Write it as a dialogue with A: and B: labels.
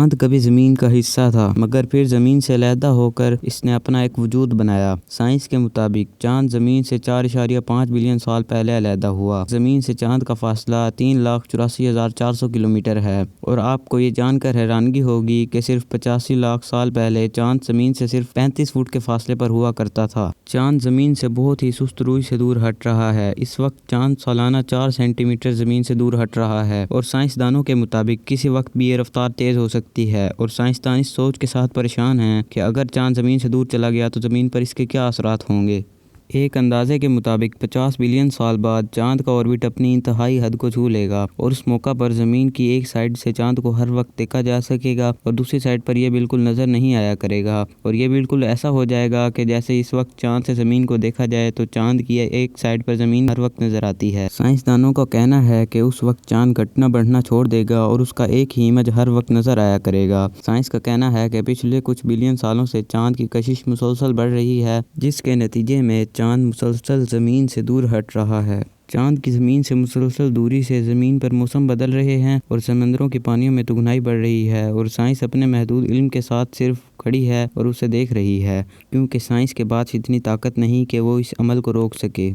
A: چاند کبھی زمین کا حصہ تھا مگر پھر زمین سے علیحدہ ہو کر اس نے اپنا ایک وجود بنایا۔ سائنس کے مطابق چاند زمین سے 4.5 بلین سال پہلے علیحدہ ہوا۔ زمین سے چاند کا فاصلہ 3,84,400 کلومیٹر ہے اور آپ کو یہ جان کر حیرانگی ہوگی کہ صرف 85 لاکھ سال پہلے چاند زمین سے صرف 35 فٹ کے فاصلے پر ہوا کرتا تھا۔ چاند زمین سے بہت ہی سست روی سے دور ہٹ رہا ہے۔ اس وقت چاند سالانہ 4 سینٹی میٹر زمین سے دور ہٹ رہا ہے اور سائنسدانوں کے مطابق کسی وقت بھی یہ رفتار تیز ہو سکتی ہے اور سائنسدان اس سوچ کے ساتھ پریشان ہیں کہ اگر چاند زمین سے دور چلا گیا تو زمین پر اس کے کیا اثرات ہوں گے۔ ایک اندازے کے مطابق 50 بلین سال بعد چاند کا آربٹ اپنی انتہائی حد کو چھو لے گا اور اس موقع پر زمین کی ایک سائیڈ سے چاند کو ہر وقت دیکھا جا سکے گا اور دوسری سائیڈ پر یہ بالکل نظر نہیں آیا کرے گا اور یہ بالکل ایسا ہو جائے گا کہ جیسے اس وقت چاند سے زمین کو دیکھا جائے تو چاند کی ایک سائیڈ پر زمین ہر وقت نظر آتی ہے۔ سائنسدانوں کا کہنا ہے کہ اس وقت چاند گھٹنا بڑھنا چھوڑ دے گا اور اس کا ایک ہی امیج ہر وقت نظر آیا کرے گا۔ سائنس کا کہنا ہے کہ پچھلے کچھ بلین سالوں سے چاند کی کشش مسلسل بڑھ رہی ہے جس کے نتیجے میں چاند مسلسل زمین سے دور ہٹ رہا ہے۔ چاند کی زمین سے مسلسل دوری سے زمین پر موسم بدل رہے ہیں اور سمندروں کی پانیوں میں تگنائی بڑھ رہی ہے اور سائنس اپنے محدود علم کے ساتھ صرف کھڑی ہے اور اسے دیکھ رہی ہے کیونکہ سائنس کے پاس اتنی طاقت نہیں کہ وہ اس عمل کو روک سکے۔